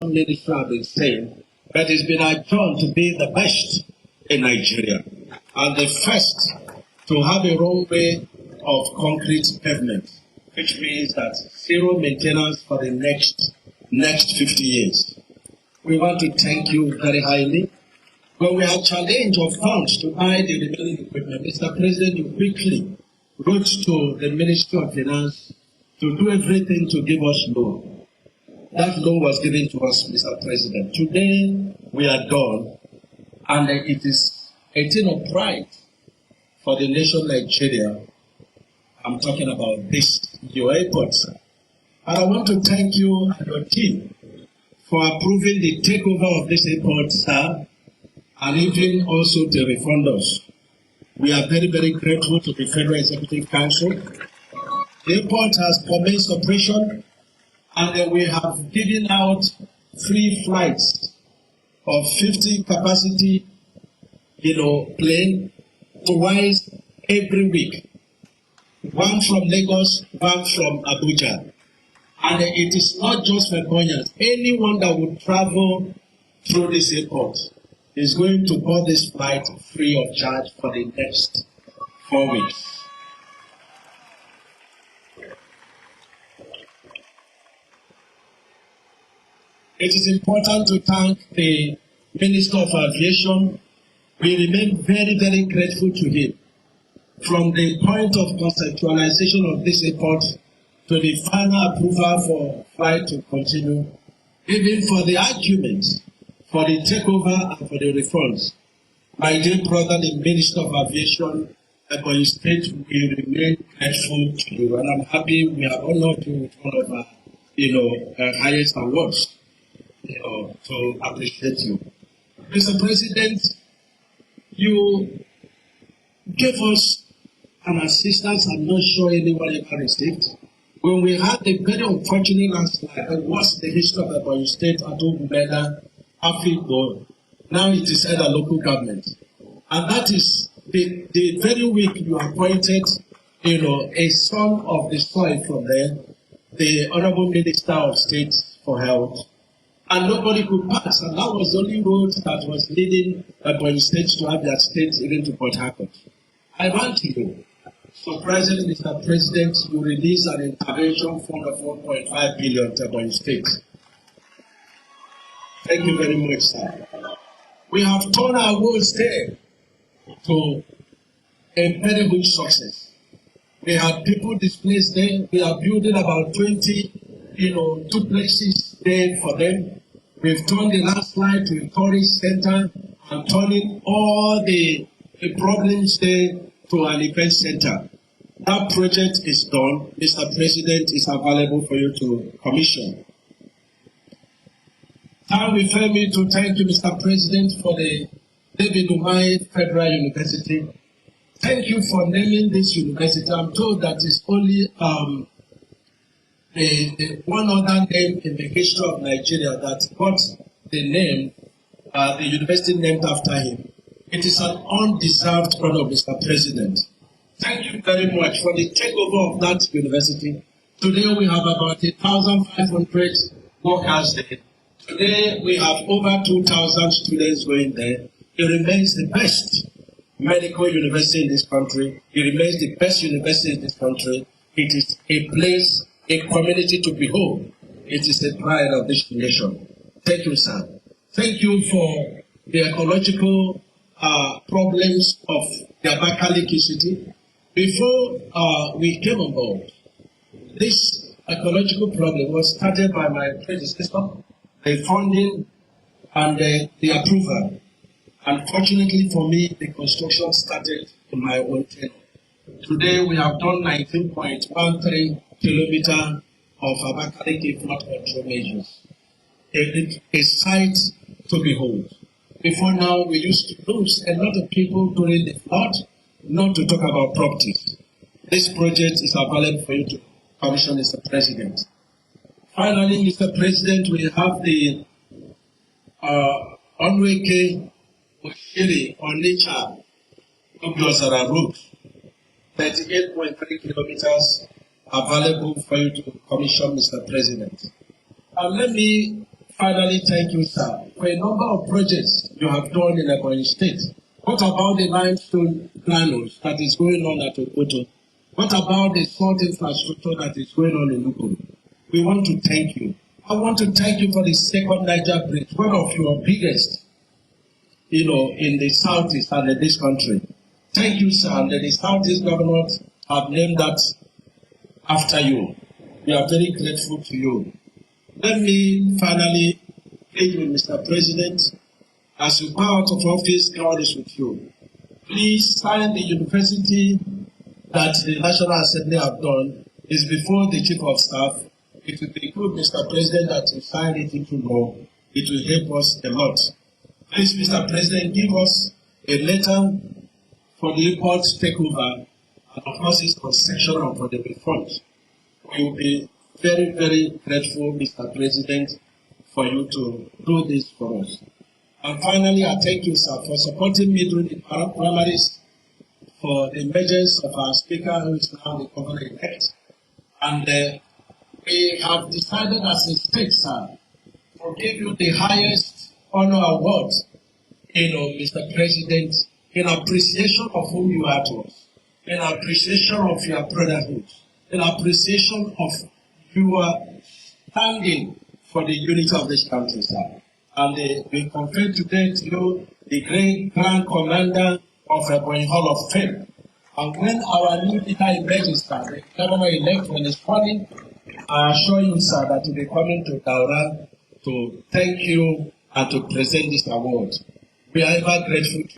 minister have been saying, that it's been adjourned to be the best in Nigeria and the first to have a runway of concrete pavement, which means that zero maintenance for the next 50 years. We want to thank you very highly. When we had challenge of funds to buy the remaining equipment, Mr. President, you quickly wrote to the Ministry of Finance to do everything to give us loan. That loan was given to us, Mr. President. Today, we are done, and it is a thing of pride for the nation Nigeria. I'm talking about this, your airport, sir. And I want to thank you and your team for approving the takeover of this airport, sir, and even also to refund us. We are very, very grateful to the Federal Executive Council. The airport has commenced operation, and we have given out free flights of 50 capacity, plane twice every week. One from Lagos, one from Abuja. And it is not just for Ebonyin. Anyone that would travel through this airport is going to board this flight free of charge for the next 4 weeks. It is important to thank the Minister of Aviation. We remain very, very grateful to him. From the point of conceptualization of this airport to the final approval for flight to continue, even for the arguments, for the takeover and for the refunds. My dear brother, the Minister of Aviation, Ebonyin State, we remain grateful to you, and I'm happy we are honored you with one of our, highest awards, to appreciate you. Mr. President, you gave us an assistance I'm not sure anyone ever received. When we had the very unfortunate landslide, and what's the history of Ebonyin State, Adobumeda, Afigo, now it is head of local government. And that is the very week you appointed, a son of the soil from there, the Honorable Minister of State for Health, and nobody could pass. And that was the only road that was leading Ebonyin State to have their state even to Port Harcourt. I ran to you. Surprisingly, Mr. President, you released an intervention fund of 1.5 billion to Ebonyin State. Thank you very much, sir. We have turned our woes there to a very good success. We have people displaced there. We are building about 20, duplexes there for them. We've turned the landslide to a tourist center and turning all the problems there to an event center. That project is done. Mr. President, is available for you to commission. Now refer me to thank you, Mr. President, for the David Umahi Federal University. Thank you for naming this university. I'm told that it's only the one other name in the history of Nigeria that got the name, the university named after him. It is an undeserved honor, Mr. President. Thank you very much for the takeover of that university. Today we have about 1,500 workers there. Today we have over 2,000 students going there. It remains the best medical university in this country. It remains the best university in this country. It is a place, a community to behold. It is the pride of this nation. Thank you, sir. Thank you for the ecological problems of the Abakaliki city. Before we came on board, this ecological problem was started by my predecessor, the funding and the approval. Unfortunately for me, the construction started in my own tenure. Today we have done 19.13 kilometers of Abakaliki flood control measures. A sight to behold. Before now, we used to lose a lot of people during the flood, not to talk about properties. This project is available for you to commission, Mr. President. Finally, Mr. President, we have the Onweke Oshiri Onitsha Obiozara Road, 38.3 kilometers available for you to commission, Mr. President. Let me finally thank you, sir, for a number of projects you have done in Ebonyi State. What about the limestone planners that is going on at Okoto? What about the salt infrastructure that is going on in Ukuru? We want to thank you. I want to thank you for the second Niger Bridge, one of your biggest, in the southeast and in this country. Thank you, sir. And the southeast governors have named that after you. We are very grateful to you. Let me finally plead with Mr. President, as you go out of office, God is with you. Please sign the university that the National Assembly have done is before the Chief of Staff. It will be good, Mr. President, that you sign it into law. It will help us a lot. Please, Mr. President, give us a letter for the import takeover and of course its concession and for the refund. We will be very, very grateful, Mr. President, for you to do this for us. And finally, I thank you, sir, for supporting me during the primaries for the emergence of our Speaker, who is now the governor-elect. And we have decided as a state, sir, to give you the highest honor award, Mr. President, in appreciation of who you are to us, in appreciation of your brotherhood, in appreciation of your standing for the unity of this country, sir. And we confer today to you the great Grand Commander of Ebonyin Hall of Fame. And when our new leader emerges, sir, the governor-elect, when he's coming, I assure you, sir, that he'll be coming to Daura to thank you and to present this award. We are ever grateful to you.